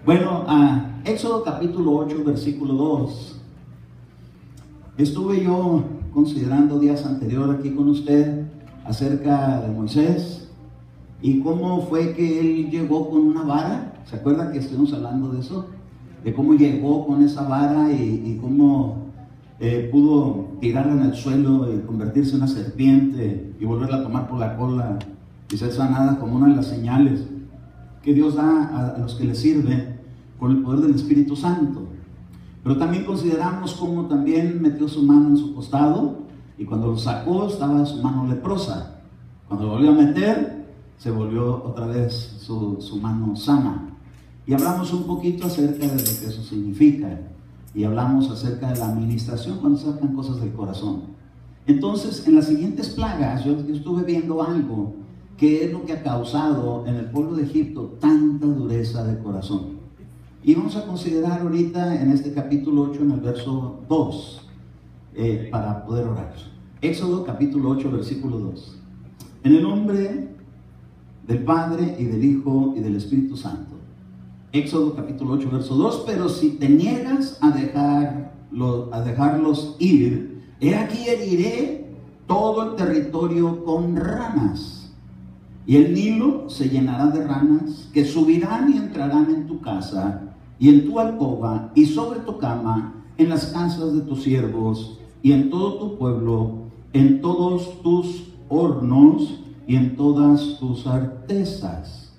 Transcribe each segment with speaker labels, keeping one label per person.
Speaker 1: Bueno, Éxodo capítulo 8, versículo 2. Estuve yo considerando días anteriores aquí con usted acerca de Moisés y cómo fue que él llegó con una vara. ¿Se acuerdan que estuvimos hablando de eso? De cómo llegó con esa vara y cómo pudo tirarla en el suelo y convertirse en una serpiente y volverla a tomar por la cola y ser sanada como una de las señales que Dios da a los que le sirven con el poder del Espíritu Santo. Pero también consideramos cómo también metió su mano en su costado y cuando lo sacó estaba su mano leprosa. Cuando lo volvió a meter, se volvió otra vez su mano sana. Y hablamos un poquito acerca de lo que eso significa. Y hablamos acerca de la administración cuando sacan cosas del corazón. Entonces, en las siguientes plagas, yo estuve viendo algo que es lo que ha causado en el pueblo de Egipto tanta dureza de corazón. Y vamos a considerar ahorita en este capítulo 8, en el verso 2, para poder orar. Éxodo capítulo 8, versículo 2. En el nombre del Padre y del Hijo y del Espíritu Santo. Éxodo capítulo 8, verso 2. Pero si te niegas a dejarlos ir, he aquí heriré todo el territorio con ranas. Y el Nilo se llenará de ranas que subirán y entrarán en tu casa y en tu alcoba y sobre tu cama, en las casas de tus siervos y en todo tu pueblo, en todos tus hornos y en todas tus artesas.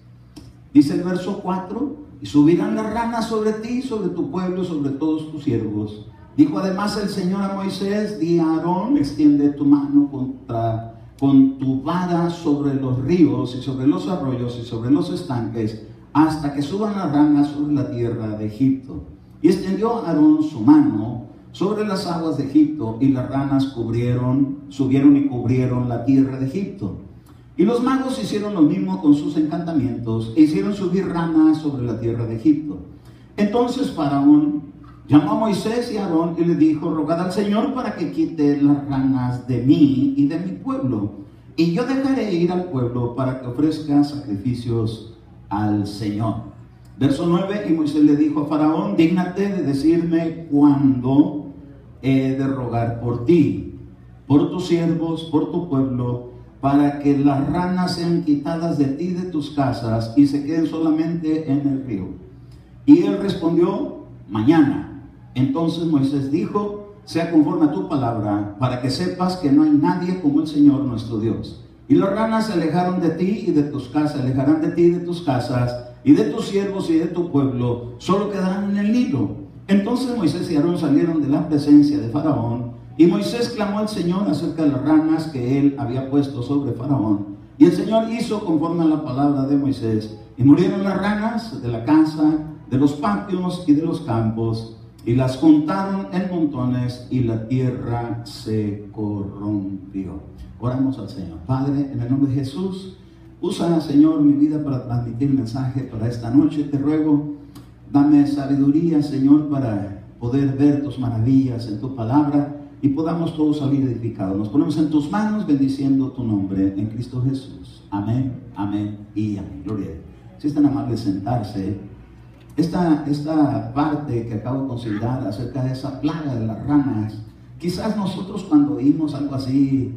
Speaker 1: Dice el verso 4, y subirán las ranas sobre ti, sobre tu pueblo, sobre todos tus siervos. Dijo además el Señor a Moisés, di a Aarón, extiende tu mano con tu vara sobre los ríos y sobre los arroyos y sobre los estanques, hasta que suban las ranas sobre la tierra de Egipto. Y extendió Aarón su mano sobre las aguas de Egipto, y las ranas subieron y cubrieron la tierra de Egipto. Y los magos hicieron lo mismo con sus encantamientos, e hicieron subir ranas sobre la tierra de Egipto. Entonces Faraón llamó a Moisés y a Aarón y le dijo, rogad al Señor para que quite las ranas de mí y de mi pueblo, y yo dejaré ir al pueblo para que ofrezca sacrificios al Señor. Verso 9, y Moisés le dijo a Faraón, dígnate de decirme cuándo he de rogar por ti, por tus siervos, por tu pueblo, para que las ranas sean quitadas de ti y de tus casas y se queden solamente en el río. Y él respondió, mañana. Entonces Moisés dijo, sea conforme a tu palabra, para que sepas que no hay nadie como el Señor nuestro Dios. Y las ranas se alejaron de ti y de tus casas, alejarán de ti y de tus casas, y de tus siervos y de tu pueblo, solo quedarán en el Nilo. Entonces Moisés y Aarón salieron de la presencia de Faraón, y Moisés clamó al Señor acerca de las ranas que él había puesto sobre Faraón. Y el Señor hizo conforme a la palabra de Moisés, y murieron las ranas de la casa, de los patios y de los campos, y las juntaron en montones, y la tierra se corrompió. Oramos al Señor. Padre, en el nombre de Jesús, usa, Señor, mi vida para transmitir mensaje para esta noche. Te ruego, dame sabiduría, Señor, para poder ver tus maravillas en tu palabra y podamos todos salir edificados. Nos ponemos en tus manos bendiciendo tu nombre en Cristo Jesús. Amén, amén y amén. Gloria a Dios. Si es tan amable sentarse. Esta parte que acabo de considerar acerca de esa plaga de las ranas, quizás nosotros cuando oímos algo así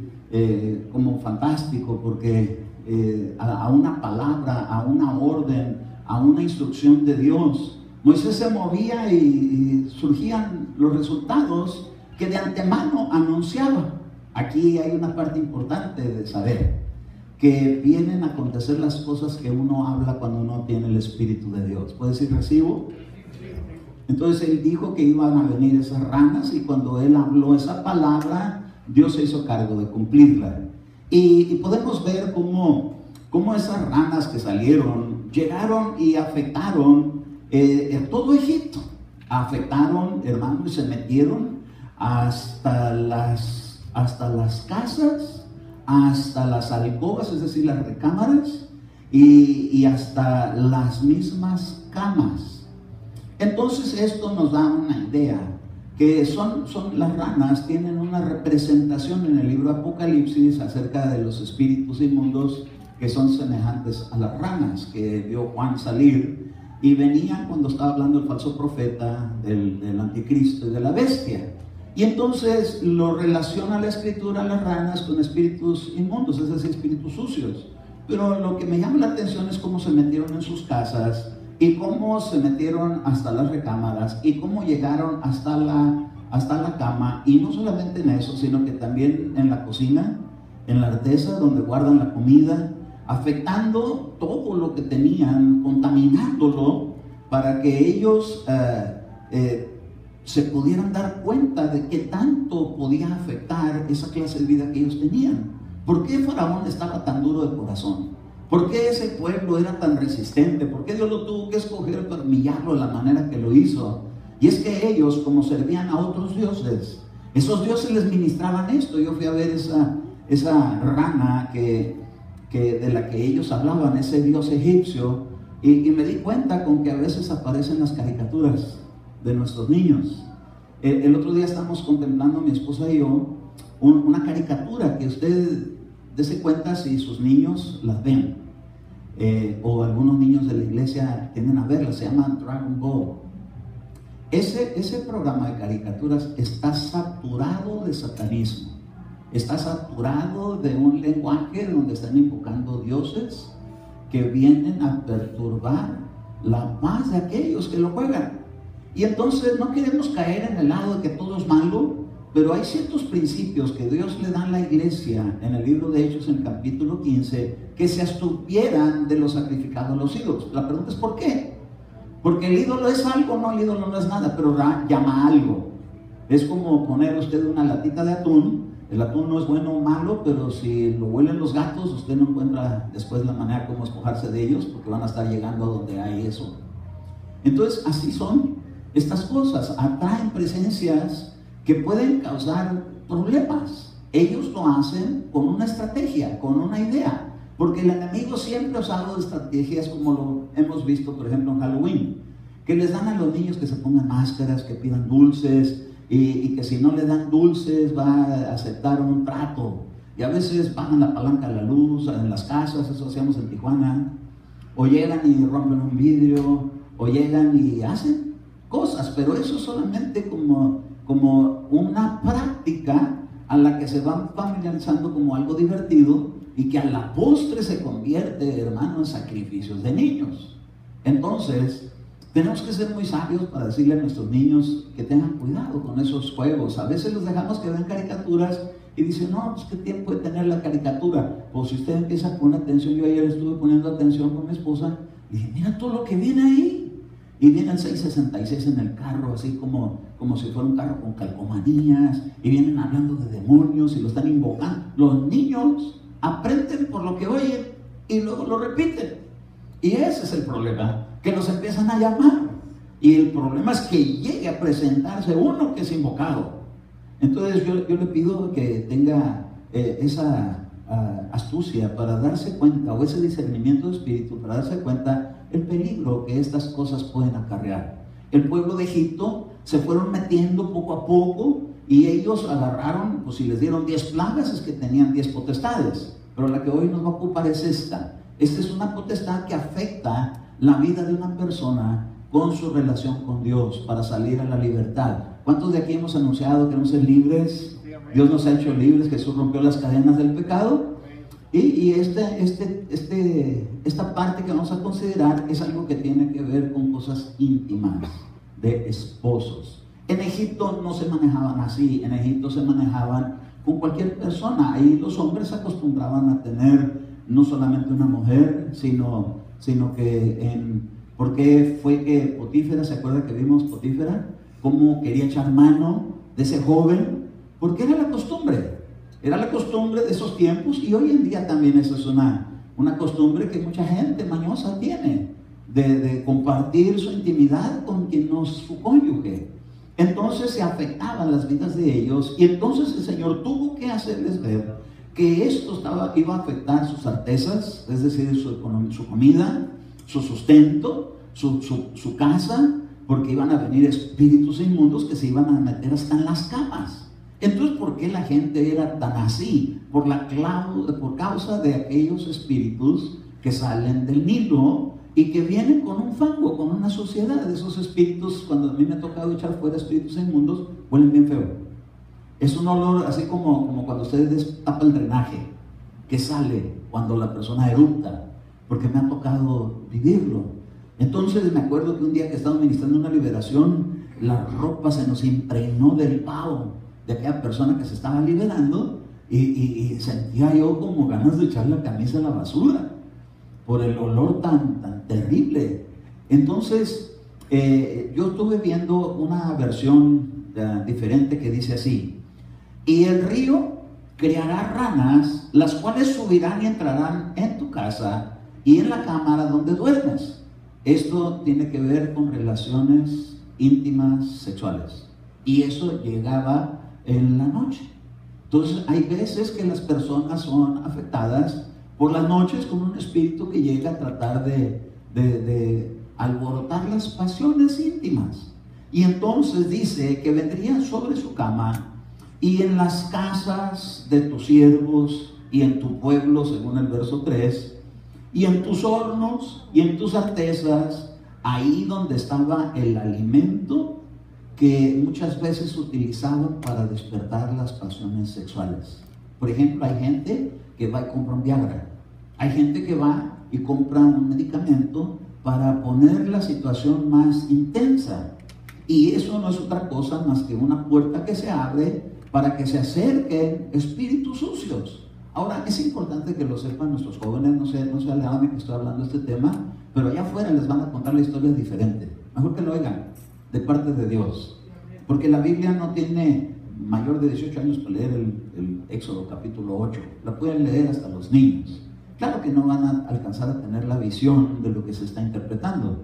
Speaker 1: como fantástico, porque a una palabra, a una orden, a una instrucción de Dios, Moisés se movía y surgían los resultados que de antemano anunciaba. Aquí hay una parte importante de saber que vienen a acontecer las cosas que uno habla cuando uno tiene el Espíritu de Dios. ¿Puede decir recibo? Entonces él dijo que iban a venir esas ranas, y cuando él habló esa palabra, Dios se hizo cargo de cumplirla. Y podemos ver cómo esas ranas que salieron llegaron y afectaron a todo Egipto. Afectaron, hermanos, y se metieron hasta las casas, hasta las alcobas, es decir, las recámaras, y hasta las mismas camas. Entonces esto nos da una idea, que las ranas tienen una representación en el libro Apocalipsis acerca de los espíritus inmundos que son semejantes a las ranas que vio Juan salir y venían cuando estaba hablando el falso profeta, del anticristo y de la bestia. Y entonces lo relaciona la escritura, las ranas, con espíritus inmundos, es decir, espíritus sucios. Pero lo que me llama la atención es cómo se metieron en sus casas y cómo se metieron hasta las recámaras y cómo llegaron hasta la cama. Y no solamente en eso, sino que también en la cocina, en la artesa donde guardan la comida, afectando todo lo que tenían, contaminándolo para que ellos se pudieran dar cuenta de qué tanto podía afectar esa clase de vida que ellos tenían. ¿Por qué Faraón estaba tan duro de corazón? ¿Por qué ese pueblo era tan resistente? ¿Por qué Dios lo tuvo que escoger para humillarlo de la manera que lo hizo? Y es que ellos, como servían a otros dioses, esos dioses les ministraban esto. Yo fui a ver esa rana de la que ellos hablaban, ese dios egipcio, y me di cuenta con que a veces aparecen las caricaturas de nuestros niños. El otro día estamos contemplando, mi esposa y yo, una caricatura que usted dése cuenta si sus niños las ven, o algunos niños de la iglesia tienden a verla. Se llama Dragon Ball. Ese programa de caricaturas está saturado de satanismo, está saturado de un lenguaje donde están invocando dioses que vienen a perturbar la paz de aquellos que lo juegan. Y entonces no queremos caer en el lado de que todo es malo, pero hay ciertos principios que Dios le da a la iglesia en el libro de Hechos, en el capítulo 15, que se abstuvieran de lo sacrificado a los ídolos. La pregunta es ¿por qué? Porque el ídolo es algo, no, el ídolo no es nada, pero llama algo. Es como poner usted una latita de atún. El atún no es bueno o malo, pero si lo huelen los gatos, usted no encuentra después la manera como despojarse de ellos, porque van a estar llegando a donde hay eso. Entonces, así son estas cosas, atraen presencias que pueden causar problemas. Ellos lo hacen con una estrategia, con una idea, porque el enemigo siempre ha usado estrategias como lo hemos visto, por ejemplo, en Halloween, que les dan a los niños que se pongan máscaras, que pidan dulces, y que si no le dan dulces va a aceptar un trato. Y a veces bajan la palanca de la luz en las casas, eso hacíamos en Tijuana, o llegan y rompen un vidrio, o llegan y hacen cosas, pero eso solamente como una práctica a la que se van familiarizando como algo divertido y que a la postre se convierte, hermano, en sacrificios de niños. Entonces, tenemos que ser muy sabios para decirle a nuestros niños que tengan cuidado con esos juegos. A veces los dejamos que vean caricaturas y dicen, no, pues qué tiempo de tener la caricatura. Pues si usted empieza a poner atención, yo ayer estuve poniendo atención con mi esposa, y dije, mira todo lo que viene ahí. Y viene el 666 en el carro, así como si fuera un carro con calcomanías, y vienen hablando de demonios y lo están invocando. Los niños aprenden por lo que oyen y luego lo repiten. Y ese es el problema, que los empiezan a llamar. Y el problema es que llegue a presentarse uno que es invocado. Entonces yo le pido que tenga esa astucia para darse cuenta, o ese discernimiento de espíritu para darse cuenta el peligro que estas cosas pueden acarrear. El pueblo de Egipto se fueron metiendo poco a poco y ellos agarraron, pues si les dieron 10 plagas es que tenían 10 potestades, pero la que hoy nos va a ocupar es esta. Esta es una potestad que afecta la vida de una persona con su relación con Dios para salir a la libertad. ¿Cuántos de aquí hemos anunciado que queremos ser libres? Dios nos ha hecho libres, Jesús rompió las cadenas del pecado. Y esta parte que vamos a considerar es algo que tiene que ver con cosas íntimas de esposos. En Egipto no se manejaban así, en Egipto se manejaban con cualquier persona. Ahí los hombres se acostumbraban a tener no solamente una mujer, sino que ¿por qué fue que Potífera, se acuerda que vimos Potífera? Cómo quería echar mano de ese joven, porque era la costumbre. Era la costumbre de esos tiempos, y hoy en día también eso es una costumbre que mucha gente mañosa tiene, de compartir su intimidad con quien no es su cónyuge. Entonces se afectaban las vidas de ellos, y entonces el Señor tuvo que hacerles ver que esto iba a afectar sus artesas, es decir, su comida, su sustento, su casa, porque iban a venir espíritus inmundos que se iban a meter hasta en las camas. Entonces, ¿por qué la gente era tan así? Por causa de aquellos espíritus que salen del Nilo y que vienen con un fango, con una suciedad. Esos espíritus, cuando a mí me ha tocado echar fuera espíritus inmundos, huelen bien feo. Es un olor así como cuando usted destapa el drenaje, que sale cuando la persona eructa, porque me ha tocado vivirlo. Entonces me acuerdo que un día que estaba ministrando una liberación, la ropa se nos impregnó del vaho de aquella persona que se estaba liberando, y sentía yo como ganas de echar la camisa a la basura por el olor tan terrible. Entonces yo estuve viendo una versión diferente que dice así: y el río creará ranas, las cuales subirán y entrarán en tu casa y en la cámara donde duermes. Esto tiene que ver con relaciones íntimas sexuales, y eso llegaba en la noche. Entonces hay veces que las personas son afectadas por las noches con un espíritu que llega a tratar de alborotar las pasiones íntimas. Y entonces dice que vendrían sobre su cama y en las casas de tus siervos y en tu pueblo, según el verso 3, y en tus hornos y en tus artesas, ahí donde estaba el alimento que muchas veces utilizaban para despertar las pasiones sexuales. Por ejemplo, hay gente que va y compra un Viagra. Hay gente que va y compra un medicamento para poner la situación más intensa. Y eso no es otra cosa más que una puerta que se abre para que se acerquen espíritus sucios. Ahora, es importante que lo sepan nuestros jóvenes, no se alejen que estoy hablando de este tema, pero allá afuera les van a contar la historia diferente. Mejor que lo oigan de parte de Dios, porque la Biblia no tiene mayor de 18 años para leer el Éxodo capítulo 8, la pueden leer hasta los niños. Claro que no van a alcanzar a tener la visión de lo que se está interpretando,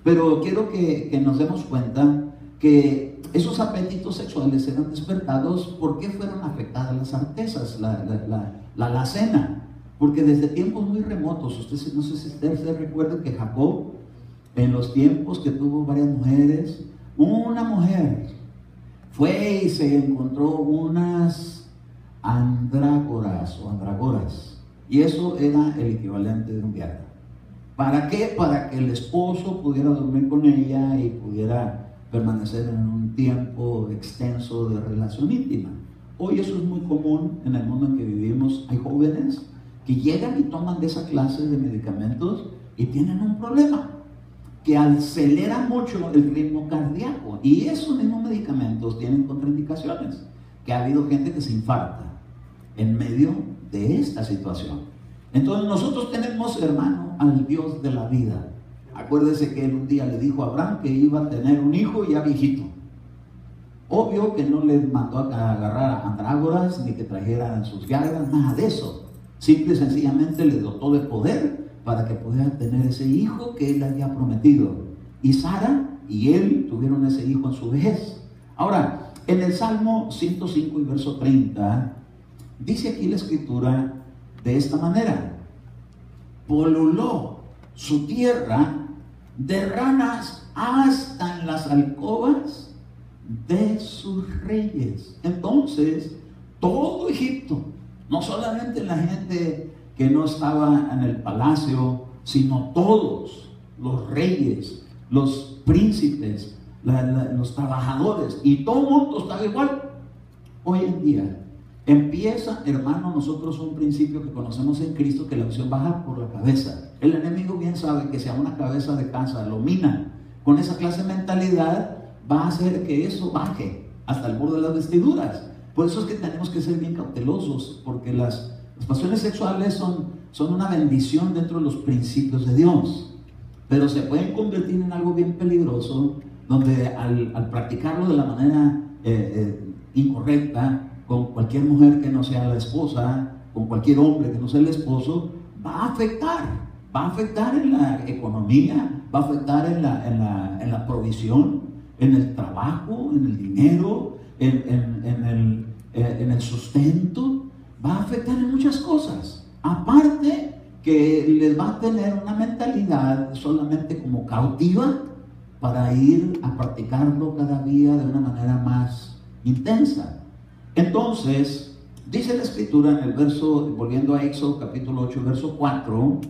Speaker 1: pero quiero que nos demos cuenta que esos apetitos sexuales eran despertados. ¿Por qué fueron afectadas las artesas, la alacena? Porque desde tiempos muy remotos, no sé si ustedes recuerdan que Jacob, en los tiempos que tuvo varias mujeres, una mujer fue y se encontró unas andrágoras o andragoras, y eso era el equivalente de un Viagra. ¿Para qué? Para que el esposo pudiera dormir con ella y pudiera permanecer en un tiempo extenso de relación íntima. Hoy eso es muy común en el mundo en que vivimos. Hay jóvenes que llegan y toman de esa clase de medicamentos y tienen un problema, que acelera mucho el ritmo cardíaco, y esos mismos medicamentos tienen contraindicaciones, que ha habido gente que se infarta en medio de esta situación. Entonces nosotros tenemos, hermano, al Dios de la vida. Acuérdese que él un día le dijo a Abraham que iba a tener un hijo ya viejito. Obvio que no le mandó a agarrar andrágoras ni que trajeran sus Viagras, nada de eso. Simple y sencillamente le dotó de poder para que pudiera tener ese hijo que él había prometido. Y Sara y él tuvieron ese hijo en su vejez. Ahora, en el Salmo 105 y verso 30, dice aquí la escritura de esta manera: poluló su tierra de ranas hasta en las alcobas de sus reyes. Entonces, todo Egipto, no solamente la gente que no estaba en el palacio, sino todos los reyes, los príncipes, los trabajadores, y todo el mundo estaba igual. Hoy en día empieza, hermano, nosotros un principio que conocemos en Cristo, que la unción baja por la cabeza. El enemigo bien sabe que si a una cabeza de casa lo minan con esa clase de mentalidad, va a hacer que eso baje hasta el borde de las vestiduras. Por eso es que tenemos que ser bien cautelosos, porque las pasiones sexuales son una bendición dentro de los principios de Dios, pero se pueden convertir en algo bien peligroso, donde al practicarlo de la manera incorrecta, con cualquier mujer que no sea la esposa, con cualquier hombre que no sea el esposo, va a afectar en la economía, va a afectar en la provisión, en el trabajo, en el dinero, en el sustento, va a afectar en muchas cosas. Aparte que les va a tener una mentalidad solamente como cautiva para ir a practicarlo cada día de una manera más intensa. Entonces, dice la escritura en el verso, volviendo a Éxodo capítulo 8, verso 4,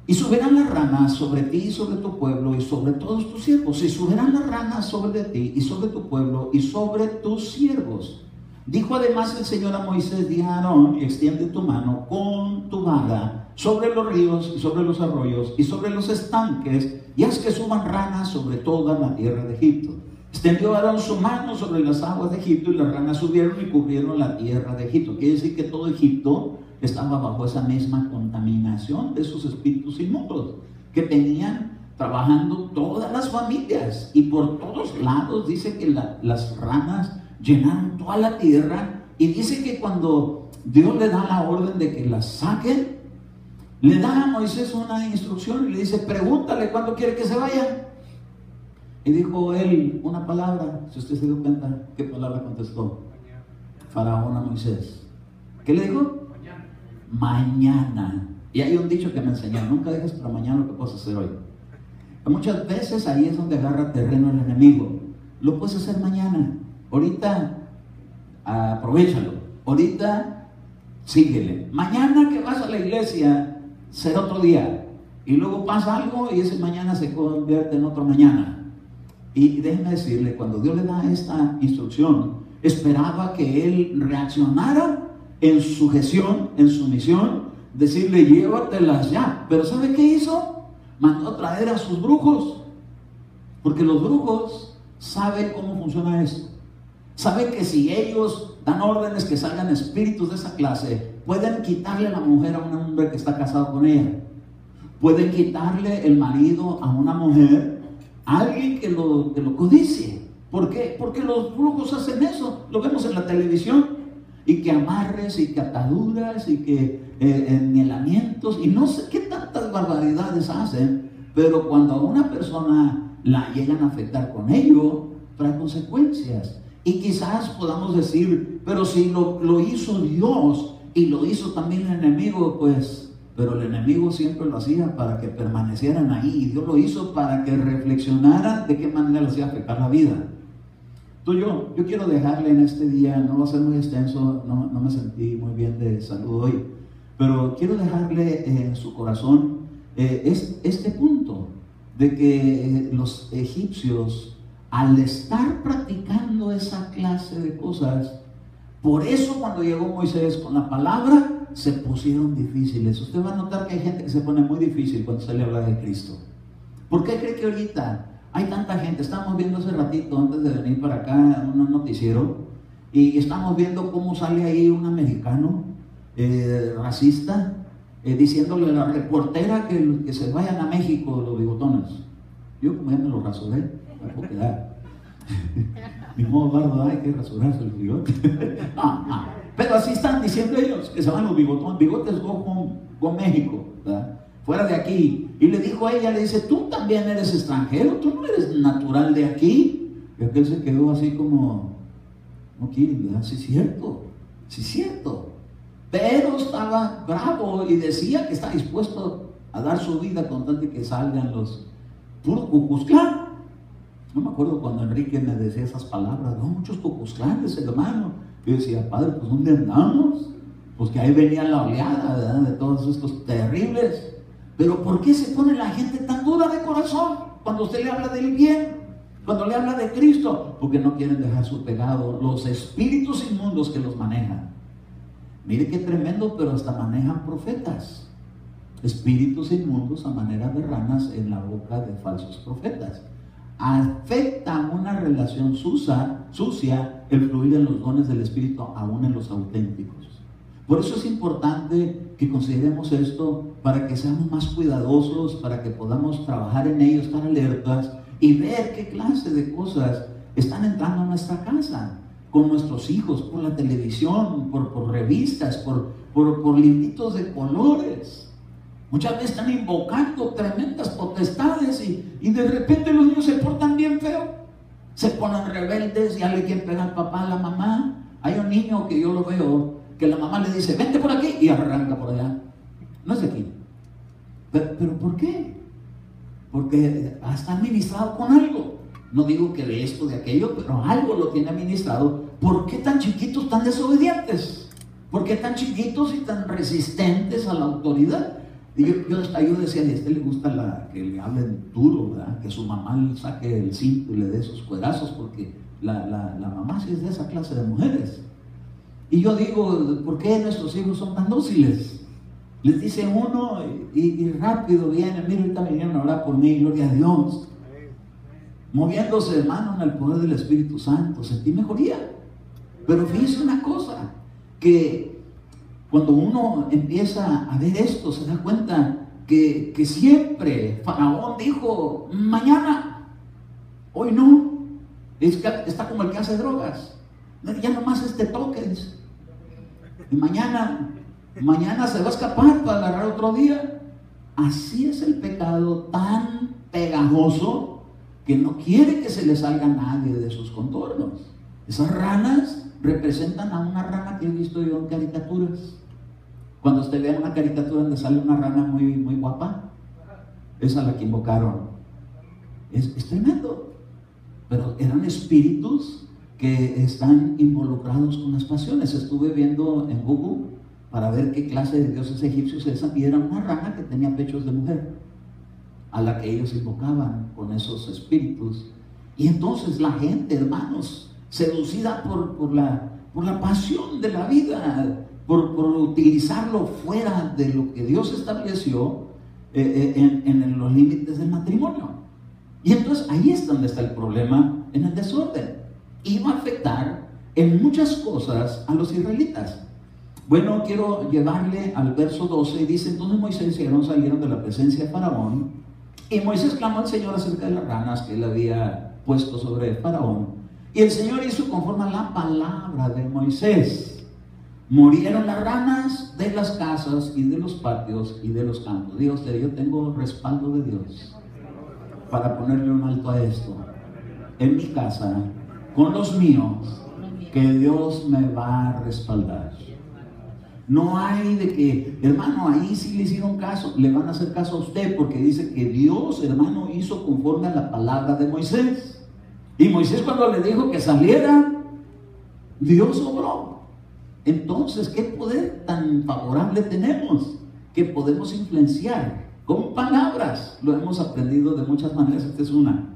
Speaker 1: Y subirán las ranas sobre ti y sobre tu pueblo y sobre todos tus siervos. Y subirán las ranas sobre ti y sobre tu pueblo y sobre tus siervos. Dijo además el Señor a Moisés: di a Aarón, extiende tu mano con tu vara sobre los ríos y sobre los arroyos y sobre los estanques, y haz que suban ranas sobre toda la tierra de Egipto. Extendió Aarón su mano sobre las aguas de Egipto, y las ranas subieron y cubrieron la tierra de Egipto. Quiere decir que todo Egipto estaba bajo esa misma contaminación de esos espíritus inmundos que tenían trabajando todas las familias, y por todos lados dice que las ranas llenaron toda la tierra. Y dice que cuando Dios le da la orden de que las saquen, le da a Moisés una instrucción y le dice: pregúntale cuándo quiere que se vayan. Y dijo él una palabra. Si usted se dio cuenta, ¿qué palabra contestó Faraón a Moisés? ¿Qué le dijo? Mañana. Y hay un dicho que me enseñaron: nunca dejes para mañana lo que puedes hacer hoy. Muchas veces ahí es donde agarra terreno el enemigo. Lo puedes hacer mañana. Ahorita aprovéchalo. Ahorita síguele. Mañana que vas a la iglesia será otro día. Y luego pasa algo y ese mañana se convierte en otro mañana. Y déjenme decirle, cuando Dios le da esta instrucción, esperaba que él reaccionara en sujeción, en sumisión, decirle: llévatelas ya. Pero ¿sabe qué hizo? Mandó a traer a sus brujos, porque los brujos saben cómo funciona esto. Saben que si ellos dan órdenes que salgan espíritus de esa clase, pueden quitarle a la mujer a un hombre que está casado con ella, pueden quitarle el marido a una mujer, a alguien que lo codicie. ¿Por qué? Porque los brujos hacen eso. Lo vemos en la televisión. Y que amarres y que ataduras y que enmielamientos y no sé qué tantas barbaridades hacen. Pero cuando a una persona la llegan a afectar con ello, trae consecuencias. Y quizás podamos decir: pero si lo hizo Dios y lo hizo también el enemigo, pues... Pero el enemigo siempre lo hacía para que permanecieran ahí, y Dios lo hizo para que reflexionaran de qué manera les iba a afectar la vida. Entonces yo quiero dejarle en este día, no va a ser muy extenso, no me sentí muy bien de salud hoy, pero quiero dejarle en su corazón este punto de que los egipcios, al estar practicando esa clase de cosas, por eso cuando llegó Moisés con la palabra, se pusieron difíciles. Usted va a notar que hay gente que se pone muy difícil cuando se le habla de Cristo. ¿Por qué cree que ahorita hay tanta gente? Estamos viendo hace ratito, antes de venir para acá, un noticiero, y estamos viendo cómo sale ahí un americano racista, diciéndole a la reportera que se vayan a México los bigotones. Yo, como ya me lo rasuré, me puedo quedar. Ni modo, Bardo, hay que rasurarse el bigote. No. Pero así están diciendo ellos, que se van los bigotones. Bigotes go México, ¿verdad? Fuera de aquí. Y le dijo a ella, le dice: tú también eres extranjero, tú no eres natural de aquí. Y aquel se quedó así como: no quiere, ¿verdad? Sí, cierto, sí, cierto. Pero estaba bravo y decía que está dispuesto a dar su vida con tal de que salgan los puros cucuzclán. No me acuerdo cuando Enrique me decía esas palabras: no, muchos cucuzclanes, hermano. Yo decía: padre, pues ¿dónde andamos? Pues que ahí venía la oleada, ¿verdad?, de todos estos terribles. Pero ¿por qué se pone la gente tan dura de corazón cuando usted le habla del bien, cuando le habla de Cristo? Porque no quieren dejar su pecado, los espíritus inmundos que los manejan. Mire qué tremendo, pero hasta manejan profetas, espíritus inmundos a manera de ranas en la boca de falsos profetas. Afecta una relación sucia el fluir en los dones del Espíritu, aún en los auténticos. Por eso es importante que consideremos esto, para que seamos más cuidadosos, para que podamos trabajar en ello, estar alertas y ver qué clase de cosas están entrando a nuestra casa, con nuestros hijos, por la televisión, por revistas, por libritos de colores. Muchas veces están invocando tremendas potestades y de repente los niños se portan bien feo, se ponen rebeldes, ya le quieren pegar al papá, a la mamá. Hay un niño que yo lo veo, que la mamá le dice: vente por aquí, y arranca por allá. No es de aquí. ¿Pero por qué? Porque está administrado con algo. No digo que de esto, de aquello, pero algo lo tiene administrado. ¿Por qué tan chiquitos, tan desobedientes? ¿Por qué tan chiquitos y tan resistentes a la autoridad? Y yo decía, a este le gusta que le hablen duro, ¿verdad? Que su mamá le saque el cinto y le dé esos cuerazos, porque la mamá sí es de esa clase de mujeres. Y yo digo, ¿por qué nuestros hijos son tan dóciles? Les dice uno y rápido vienen. Mira, ahorita vinieron a orar por mí, gloria a Dios. Moviéndose de mano en el poder del Espíritu Santo, sentí mejoría. Pero fíjese una cosa, que cuando uno empieza a ver esto, se da cuenta que siempre Faraón dijo, mañana, hoy no. Está como el que hace drogas. Ya nomás toques. Y mañana se va a escapar para agarrar otro día. Así es el pecado, tan pegajoso que no quiere que se le salga nadie de sus contornos. Esas ranas representan a una rana que he visto yo en caricaturas. Cuando usted vea una caricatura donde sale una rana muy, muy guapa, esa es la que invocaron. Es tremendo. Pero eran espíritus que están involucrados con las pasiones. Estuve viendo en Google para ver qué clase de dioses egipcios es esa, y era una rana que tenía pechos de mujer, a la que ellos invocaban con esos espíritus. Y entonces la gente, hermanos, seducida por la pasión de la vida, por utilizarlo fuera de lo que Dios estableció en los límites del matrimonio. Y entonces ahí es donde está el problema en el desorden. Iba a afectar en muchas cosas a los israelitas. Bueno, quiero llevarle al verso 12, y dice: entonces Moisés y Aarón salieron de la presencia de Faraón, y Moisés clamó al Señor acerca de las ranas que él había puesto sobre Faraón, y el Señor hizo conforme a la palabra de Moisés. Murieron las ranas de las casas y de los patios y de los campos. Diga usted, yo tengo respaldo de Dios para ponerle un alto a esto. En mi casa, con los míos, que Dios me va a respaldar. No hay de que, hermano, ahí sí le hicieron caso, le van a hacer caso a usted, porque dice que Dios, hermano, hizo conforme a la palabra de Moisés. Y Moisés, cuando le dijo que saliera, Dios obró. Entonces, ¿qué poder tan favorable tenemos? Que podemos influenciar con palabras. Lo hemos aprendido de muchas maneras. Esta es una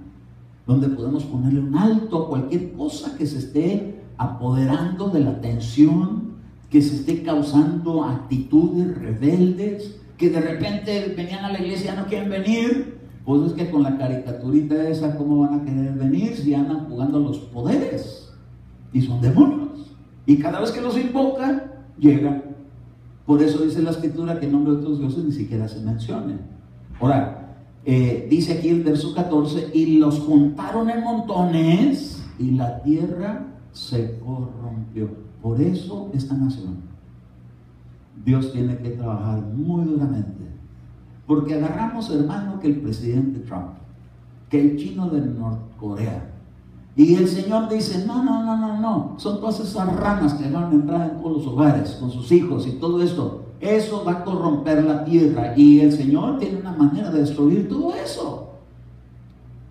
Speaker 1: donde podemos ponerle un alto a cualquier cosa que se esté apoderando de la atención, que se esté causando actitudes rebeldes, que de repente venían a la iglesia y ya no quieren venir. Pues es que con la caricaturita esa, ¿cómo van a querer venir si andan jugando a los poderes? Y son demonios. Y cada vez que los invocan, llegan. Por eso dice la Escritura que el nombre de otros dioses ni siquiera se menciona. Ahora, dice aquí el verso 14: y los juntaron en montones, y la tierra se corrompió. Por eso esta nación, Dios tiene que trabajar muy duramente. Porque agarramos, hermano, que el presidente Trump, que el chino de Norcorea, y el Señor dice: no, son todas esas ranas que van a entrar en todos los hogares con sus hijos y todo esto. Eso va a corromper la tierra, y el Señor tiene una manera de destruir todo eso.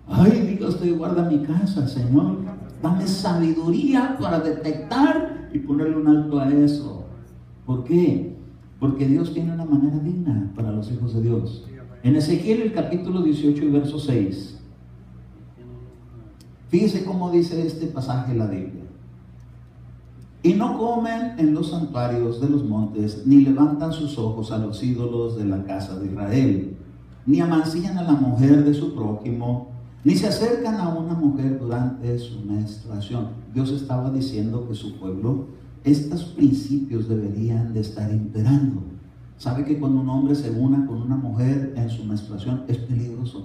Speaker 1: Ay, diga usted, guarda mi casa, Señor, dame sabiduría para detectar y ponerle un alto a eso. ¿Por qué? Porque Dios tiene una manera digna para los hijos de Dios. En Ezequiel, el capítulo 18 y verso 6, fíjese cómo dice este pasaje de la Biblia: y no comen en los santuarios de los montes, ni levantan sus ojos a los ídolos de la casa de Israel, ni amancillan a la mujer de su prójimo, ni se acercan a una mujer durante su menstruación. Dios estaba diciendo que su pueblo, estos principios deberían de estar imperando. ¿Sabe que cuando un hombre se una con una mujer en su menstruación es peligroso?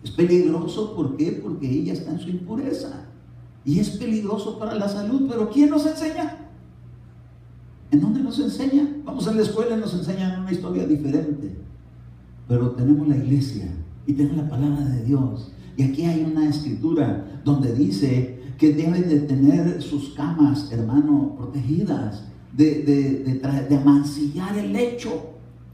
Speaker 1: Es peligroso, ¿por qué? Porque ella está en su impureza. Y es peligroso para la salud. ¿Pero quién nos enseña? ¿En dónde nos enseña? Vamos a la escuela y nos enseñan una historia diferente. Pero tenemos la iglesia y tenemos la palabra de Dios. Y aquí hay una escritura donde dice que deben de tener sus camas, hermano, protegidas, de amancillar el lecho.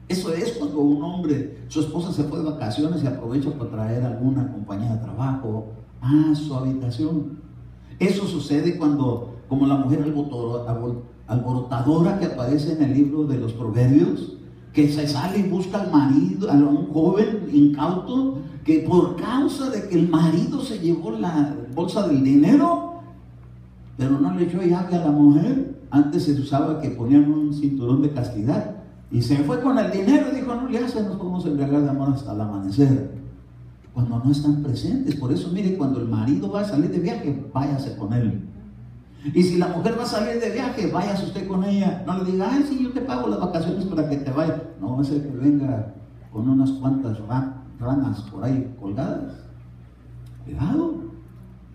Speaker 1: Eso es cuando un hombre, su esposa se fue de vacaciones y aprovecha para traer alguna compañía de trabajo a su habitación. Eso sucede cuando, como la mujer alborotadora que aparece en el libro de los Proverbios, que se sale y busca al marido, a un joven incauto, que por causa de que el marido se llevó la bolsa del dinero, pero no le echó llave a la mujer. Antes se usaba que ponían un cinturón de castidad, y se fue con el dinero y dijo: no le hace, nos podemos embriagar de amor hasta el amanecer. Cuando no están presentes. Por eso, mire, cuando el marido va a salir de viaje, váyase con él. Y si la mujer va a salir de viaje, váyase usted con ella. No le diga: ay, sí, yo te pago las vacaciones para que te vayas. No, es el que venga con unas cuantas ranas por ahí colgadas. Cuidado.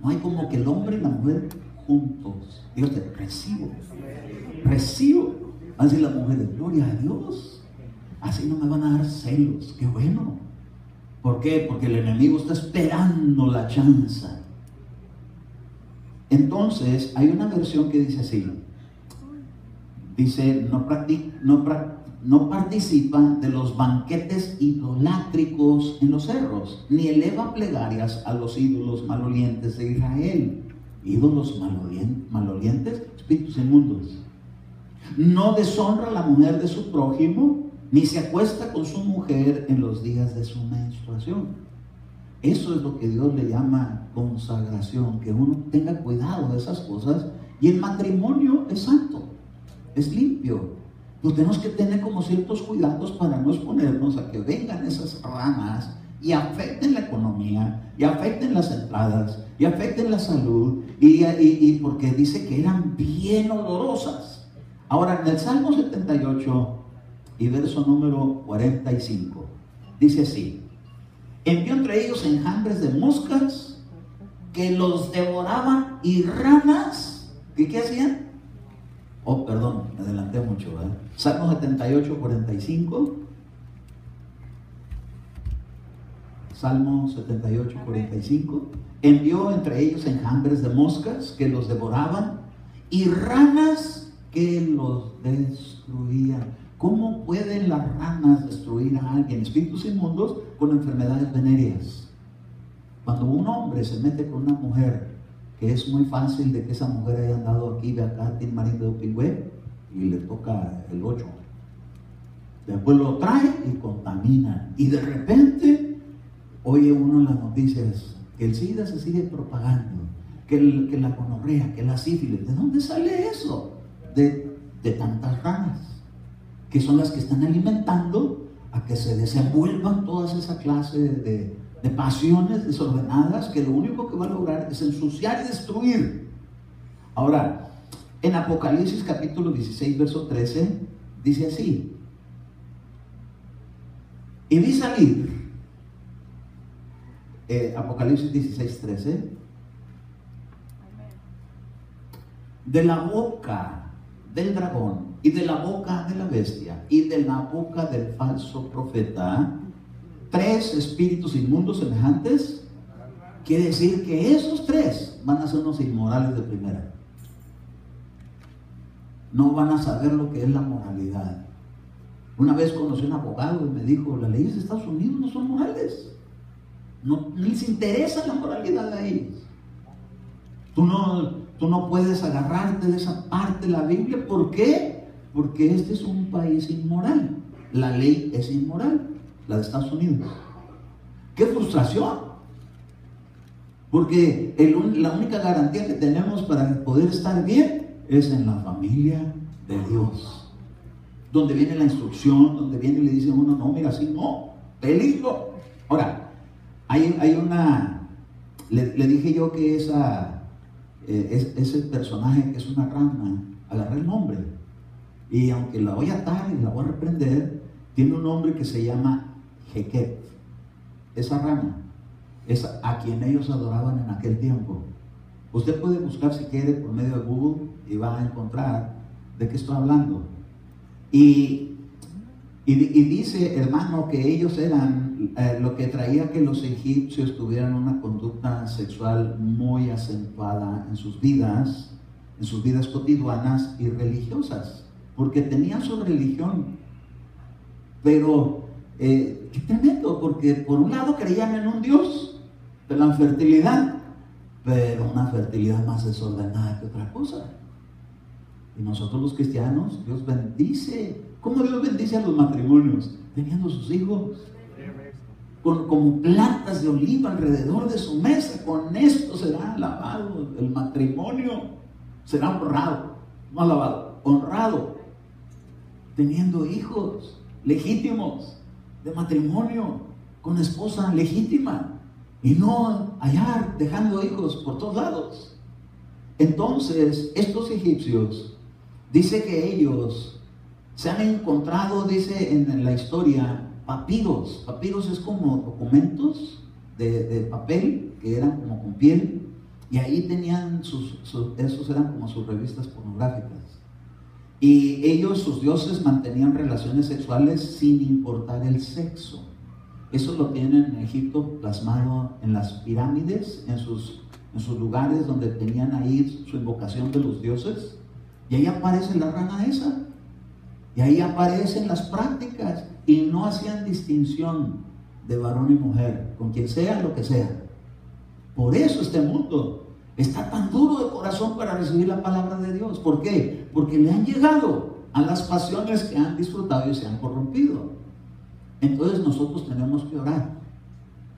Speaker 1: No hay como que el hombre y la mujer juntos. Dios te recibo. Así las mujeres: gloria a Dios. Así no me van a dar celos. Qué bueno. ¿Por qué? Porque el enemigo está esperando la chance. Entonces, hay una versión que dice así. Dice: no participa de los banquetes idolátricos en los cerros, ni eleva plegarias a los ídolos malolientes de Israel. Ídolos malolientes, espíritus inmundos. No deshonra a la mujer de su prójimo, ni se acuesta con su mujer en los días de su menstruación. Eso es lo que Dios le llama consagración, que uno tenga cuidado de esas cosas. Y el matrimonio es santo, es limpio. Pues tenemos que tener como ciertos cuidados para no exponernos a que vengan esas ranas y afecten la economía, y afecten las entradas, y afecten la salud, y porque dice que eran bien olorosas. Ahora, en el Salmo 78 y verso número 45, dice así: envió entre ellos enjambres de moscas que los devoraban, y ranas, ¿qué hacían? Oh, perdón, me adelanté mucho, ¿verdad? Salmo 78, 45. Salmo 78, 45. Envió entre ellos enjambres de moscas que los devoraban, y ranas que los destruían. ¿Cómo pueden las ranas destruir a alguien? Espíritus inmundos con enfermedades venéreas. Cuando un hombre se mete con una mujer, que es muy fácil de que esa mujer haya andado aquí de acá, tiene marido de Pingüe, y le toca el 8. Después lo trae y contamina. Y de repente oye uno en las noticias que el SIDA se sigue propagando, que la gonorrea, que la sífilis. ¿De dónde sale eso? De tantas ranas, que son las que están alimentando a que se desenvuelvan todas esa clase de pasiones desordenadas, que lo único que va a lograr es ensuciar y destruir. Ahora, en Apocalipsis capítulo 16, verso 13, dice así: y vi salir, Apocalipsis 16, 13, de la boca del dragón, y de la boca de la bestia, y de la boca del falso profeta, 3 espíritus inmundos semejantes. Quiere decir que esos 3 van a ser unos inmorales de primera. No van a saber lo que es la moralidad. Una vez conocí a un abogado y me dijo: las leyes de Estados Unidos no son morales. No les interesa la moralidad a ellos. Tú no puedes agarrarte de esa parte de la Biblia. ¿Por qué? Porque este es un país inmoral. La ley es inmoral, la de Estados Unidos. ¡Qué frustración! Porque la única garantía que tenemos para poder estar bien es en la familia de Dios, donde viene la instrucción, donde viene y le dice a uno: no, mira, así no, peligro. Ahora, hay una, le dije yo que ese personaje que es una rana, agarré el nombre, y aunque la voy a atar y la voy a reprender, tiene un nombre que se llama Jequet. Esa rana es a quien ellos adoraban en aquel tiempo. Usted puede buscar si quiere por medio de Google y va a encontrar de qué estoy hablando. Y dice, hermano, que ellos eran lo que traía que los egipcios tuvieran una conducta sexual muy acentuada en sus vidas cotidianas y religiosas, porque tenían su religión. Pero qué tremendo, porque por un lado creían en un Dios de la fertilidad, pero una fertilidad más desordenada que otra cosa. Y nosotros los cristianos, Dios bendice ¿Cómo Dios bendice a los matrimonios? Teniendo sus hijos. Como plantas de oliva alrededor de su mesa. Con esto será alabado el matrimonio. Será honrado. No alabado, honrado. Teniendo hijos legítimos de matrimonio, con esposa legítima, y no hallar dejando hijos por todos lados. Entonces estos egipcios, dice que ellos se han encontrado, dice en la historia, papiros. Papiros es como documentos de papel que eran como con piel, y ahí tenían esos eran como sus revistas pornográficas. Y ellos, sus dioses, mantenían relaciones sexuales sin importar el sexo. Eso lo tienen en Egipto plasmado en las pirámides, en sus lugares donde tenían ahí su invocación de los dioses. Y ahí aparece la rana esa. Y ahí aparecen las prácticas. Y no hacían distinción de varón y mujer, con quien sea, lo que sea. Por eso este mundo está tan duro de corazón para recibir la palabra de Dios. ¿Por qué? Porque le han llegado a las pasiones que han disfrutado y se han corrompido. Entonces nosotros tenemos que orar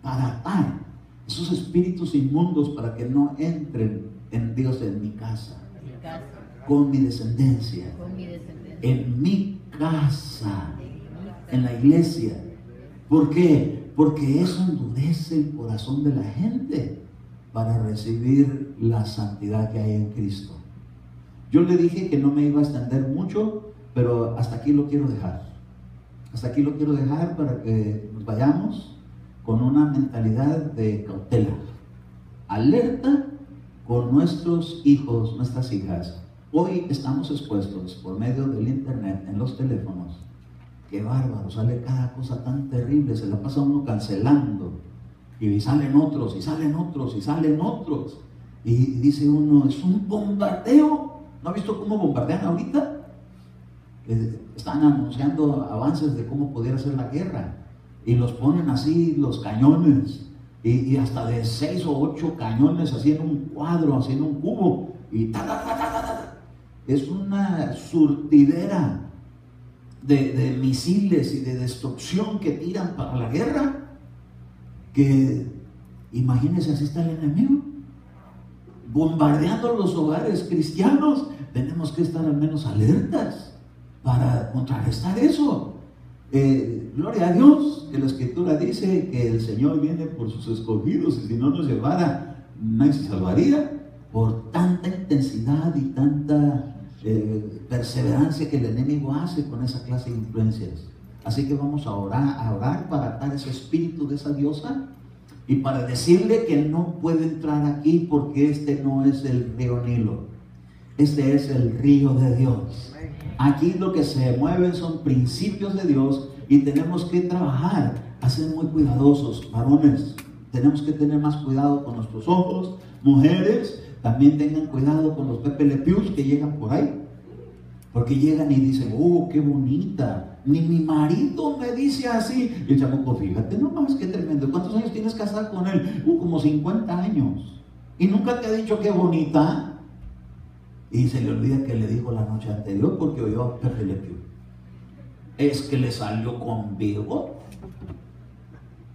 Speaker 1: para atar esos espíritus inmundos para que no entren en Dios, en mi casa, con mi descendencia, en mi casa, en la iglesia. ¿Por qué? Porque eso endurece el corazón de la gente para recibir la santidad que hay en Cristo. Yo le dije que no me iba a extender mucho, pero hasta aquí lo quiero dejar. Hasta aquí lo quiero dejar para que nos vayamos con una mentalidad de cautela, alerta con nuestros hijos, nuestras hijas. Hoy estamos expuestos por medio del internet, en los teléfonos. Qué bárbaro, sale cada cosa tan terrible, se la pasa uno cancelando. Y salen otros, y salen otros, y salen otros. Y dice uno, es un bombardeo. ¿No ha visto cómo bombardean ahorita? Están anunciando avances de cómo pudiera ser la guerra. Y los ponen así, los cañones. Y hasta de 6 o 8 cañones, así en un cuadro, así en un cubo. Y ta, ta, ta, ta, ta, ta. Es una surtidera de misiles y de destrucción que tiran para la guerra. Que imagínense, así está el enemigo bombardeando los hogares cristianos. Tenemos que estar al menos alertas para contrarrestar eso. Gloria a Dios, que la Escritura dice que el Señor viene por sus escogidos, y si no nos llevara, nadie se salvaría. Por tanta intensidad y tanta perseverancia que el enemigo hace con esa clase de influencias. Así que vamos a orar para atar ese espíritu de esa diosa y para decirle que no puede entrar aquí, porque este no es el río Nilo, este es el río de Dios. Aquí lo que se mueve son principios de Dios, y tenemos que trabajar a ser muy cuidadosos. Varones, tenemos que tener más cuidado con nuestros ojos. Mujeres, también tengan cuidado con los Pepe Le Pews que llegan por ahí, porque llegan y dicen, oh, qué bonita, ni mi marido me dice así. Y el chamuco, fíjate nomás, qué tremendo. ¿Cuántos años tienes casada con él? Como 50 años. Y nunca te ha dicho qué bonita. Y se le olvida que le dijo la noche anterior, porque oyó a Pepe Le Pew. Es que le salió con bigote.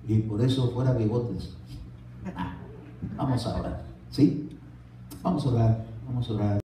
Speaker 1: Y por eso fuera bigotes. Vamos a orar, ¿sí? Vamos a orar, vamos a orar.